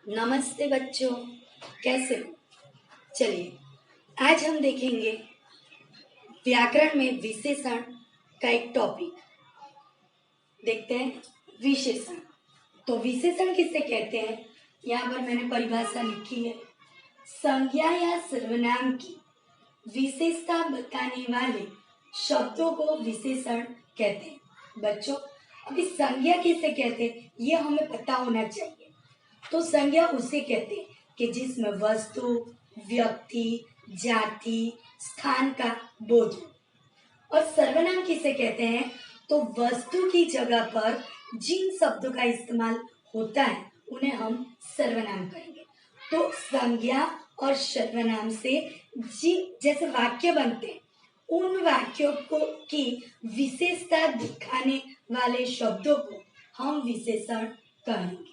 नमस्ते बच्चों, कैसे हो? चलिए, आज हम देखेंगे व्याकरण में विशेषण का एक टॉपिक। देखते हैं विशेषण। तो विशेषण किसे कहते हैं? यहाँ पर मैंने परिभाषा लिखी है। संज्ञा या सर्वनाम की विशेषता बताने वाले शब्दों को विशेषण कहते हैं। बच्चों, अभी संज्ञा किसे कहते हैं ये हमें पता होना चाहिए। तो संज्ञा उसे कहते हैं कि जिसमें वस्तु, व्यक्ति, जाति, स्थान का बोध हो। और सर्वनाम किसे कहते हैं? तो वस्तु की जगह पर जिन शब्दों का इस्तेमाल होता है उन्हें हम सर्वनाम कहेंगे। तो संज्ञा और सर्वनाम से जैसे वाक्य बनते हैं, उन वाक्यों को की विशेषता दिखाने वाले शब्दों को हम विशेषण कहेंगे।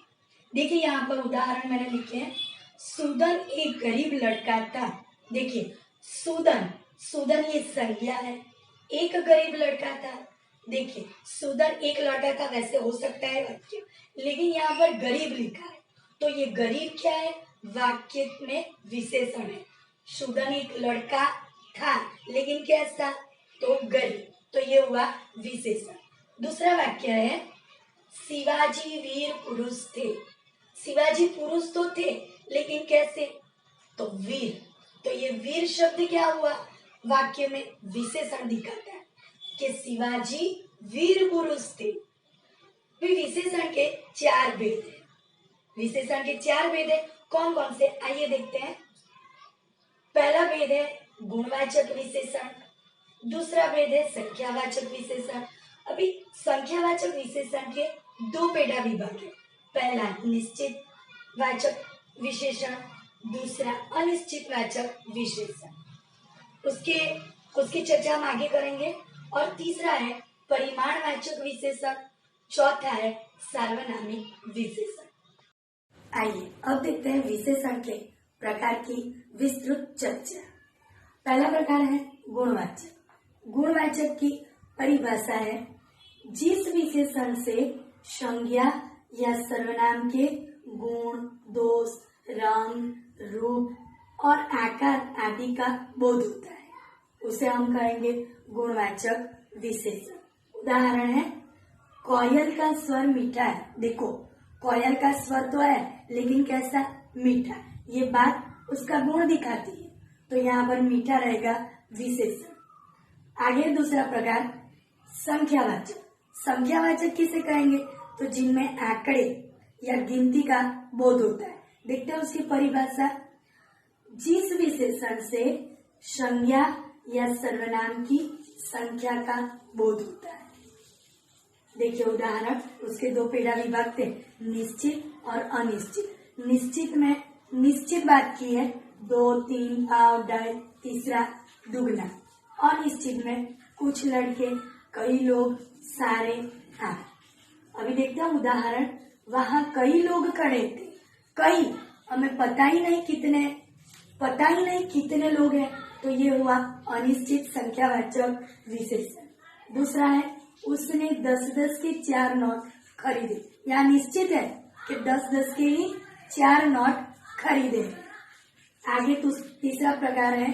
देखिए, यहाँ पर उदाहरण मैंने लिखे हैं। सुदन एक गरीब लड़का था। देखिए, सुदन ये संज्ञा है। एक गरीब लड़का था। देखिए, सुदन एक लड़का था, वैसे हो सकता है वाक्य, लेकिन यहाँ पर गरीब लिखा है, तो ये गरीब क्या है? वाक्य में विशेषण है। सुदन एक लड़का था, लेकिन कैसा? तो गरीब, तो ये हुआ विशेषण। दूसरा वाक्य है, शिवाजी वीर पुरुष थे। शिवाजी पुरुष तो थे, लेकिन कैसे? तो वीर, तो ये वीर शब्द क्या हुआ? वाक्य में विशेषण दिखाता है कि शिवाजी वीर पुरुष थे। फिर विशेषण के चार भेद है। विशेषण के चार भेद है, कौन कौन से? आइए देखते हैं। पहला भेद है गुणवाचक विशेषण। दूसरा भेद है संख्यावाचक विशेषण। अभी संख्यावाचक विशेषण के दो पेड़ा विभाग है। पहला निश्चित वाचक विशेषण, दूसरा अनिश्चित वाचक विशेषण। उसकी चर्चा हम आगे करेंगे। और तीसरा है परिमाणवाचक विशेषण, चौथा है सार्वनामिक विशेषण। आइए अब देखते हैं विशेषण के प्रकार की विस्तृत चर्चा। पहला प्रकार है गुणवाचक। गुणवाचक की परिभाषा है, जिस विशेषण से संज्ञा या सर्वनाम के गुण, दोष, रंग, रूप और आकार आदि का बोध होता है, उसे हम कहेंगे गुणवाचक विशेषण। उदाहरण है, कोयल का स्वर मीठा है। देखो, कोयल का स्वर तो है, लेकिन कैसा? मीठा। ये बात उसका गुण दिखाती है, तो यहाँ पर मीठा रहेगा विशेषण। आगे दूसरा प्रकार संख्यावाचक। संख्यावाचक किसे कहेंगे? तो जिनमें आंकड़े या गिनती का बोध होता है। देखते हैं उसकी परिभाषा, जिस विशेषण से संज्ञा या सर्वनाम की संख्या का बोध होता है। देखिए उदाहरण, उसके दो पेड़ा विभाग थे, निश्चित और अनिश्चित। निश्चित में निश्चित बात की है, 2, 3, पाव, ढाई, तीसरा दुगना। अनिश्चित में कुछ लड़के, कई लोग, सारे, हाँ। अभी देखते हैं उदाहरण, वहां कई लोग खड़े थे। कई, हमें पता ही नहीं कितने लोग हैं, तो ये हुआ अनिश्चित संख्यावाचक विशेषण। दूसरा है, उसने 10-10 के 4 नोट खरीदे। यहाँ निश्चित है कि 10-10 के ही 4 नोट खरीदे। आगे तीसरा प्रकार है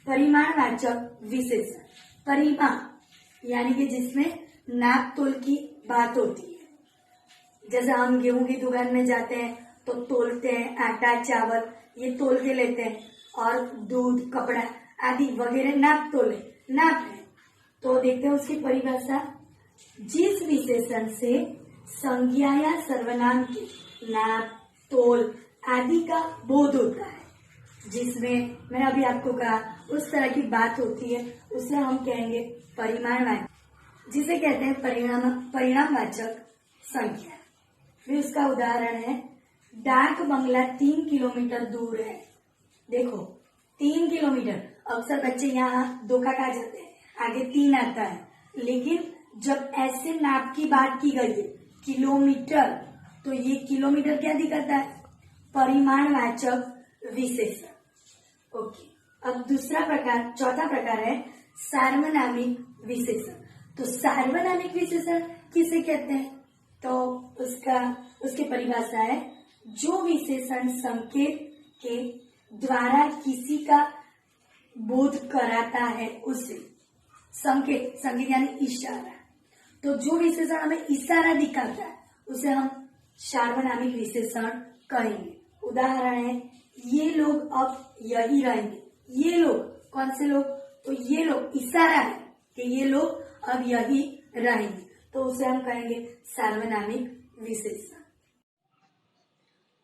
परिमाणवाचक विशेषण। परिमाण यानी कि जिसमें नाप तोल की बात होती है। जैसे हम गेहूं की दुकान में जाते हैं तो तोलते हैं, आटा, चावल ये तोल के लेते हैं, और दूध, कपड़ा आदि वगैरह नाप है। तो देखते हैं उसकी परिभाषा, जिस विशेषण से संज्ञा या सर्वनाम के नाप, तोल आदि का बोध होता है, जिसमें मैंने अभी आपको कहा उस तरह की बात होती है, उसे हम कहेंगे परिमाणवाचक, जिसे कहते हैं परिणामवाचक संख्या। फिर उसका उदाहरण है, डाक बंगला 3 किलोमीटर दूर है। देखो 3 किलोमीटर, अक्सर बच्चे यहाँ धोखा खा जाते हैं, आगे 3 आता है, लेकिन जब ऐसे नाप की बात की गई है किलोमीटर, तो ये किलोमीटर क्या दिखाता है? परिमाणवाचक विशेषण। ओके, अब चौथा प्रकार है सार्वनामिक विशेषण। तो सार्वनामिक विशेषण किसे कहते हैं? तो उसकी परिभाषा है, जो विशेषण संकेत के द्वारा किसी का बोध कराता है उसे। संकेत, संकेत यानी इशारा, तो जो विशेषण हमें इशारा दिखाता है उसे हम सार्वनामिक विशेषण कहेंगे। उदाहरण है, ये लोग अब यही रहेंगे। ये लोग, कौन से लोग? तो ये लोग इशारा है कि ये लोग अब यही रहेंगे, तो उसे हम कहेंगे सार्वनामिक विशेषण।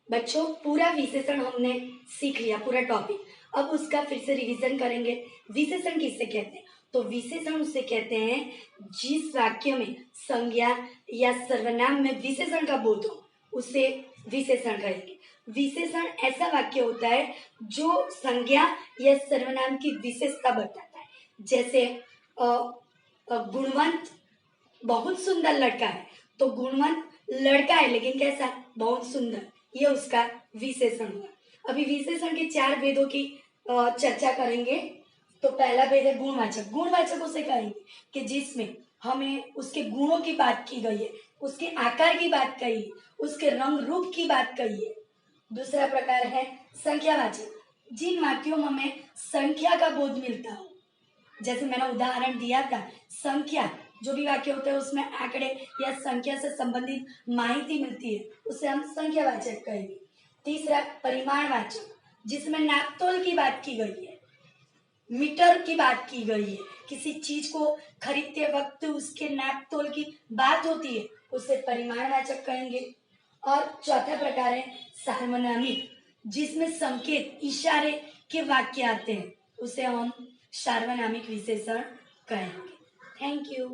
बच्चों, पूरा विशेषण हमने सीख लिया, पूरा टॉपिक। अब उसका फिर से रिवीजन करेंगे। विशेषण किससे कहते हैं? तो विशेषण उसे कहते हैं जिस वाक्य में संज्ञा या सर्वनाम में विशेषण का बोध हो, उसे विशेषण कहेंगे। विशेषण ऐसा वाक्य होता है जो संज्ञा या सर्वनाम की विशेषता बताता है। जैसे गुणवंत बहुत सुंदर लड़का है, तो गुणवंत लड़का है लेकिन कैसा? बहुत सुंदर, ये उसका विशेषण हुआ। अभी विशेषण के 4 भेदों की चर्चा करेंगे। तो पहला भेद है गुणवाचक। गुणवाचक उसे कहेंगे कि जिसमें हमें उसके गुणों की बात की गई है, उसके आकार की बात कही है, उसके रंग रूप की बात कही है। दूसरा प्रकार है संख्यावाचक, जिन वाक्यों में हमें संख्या का बोध मिलता हो। जैसे मैंने उदाहरण दिया था, संख्या, जो भी वाक्य होते हैं उसमें आंकड़े या संख्या से संबंधित माहिती मिलती है, उसे हम संख्यावाचक कहेंगे। तीसरा परिमाणवाचक, जिसमें नापतोल की बात की गई है, मीटर की बात की गई है, किसी चीज को खरीदते वक्त उसके नापतोल की बात होती है, उसे परिमाणवाचक कहेंगे। और चौथा प्रकार है सार्वनामिक, जिसमें संकेत, इशारे के वाक्य आते हैं, उसे हम सार्वनामिक विशेषण कहेंगे। Thank you.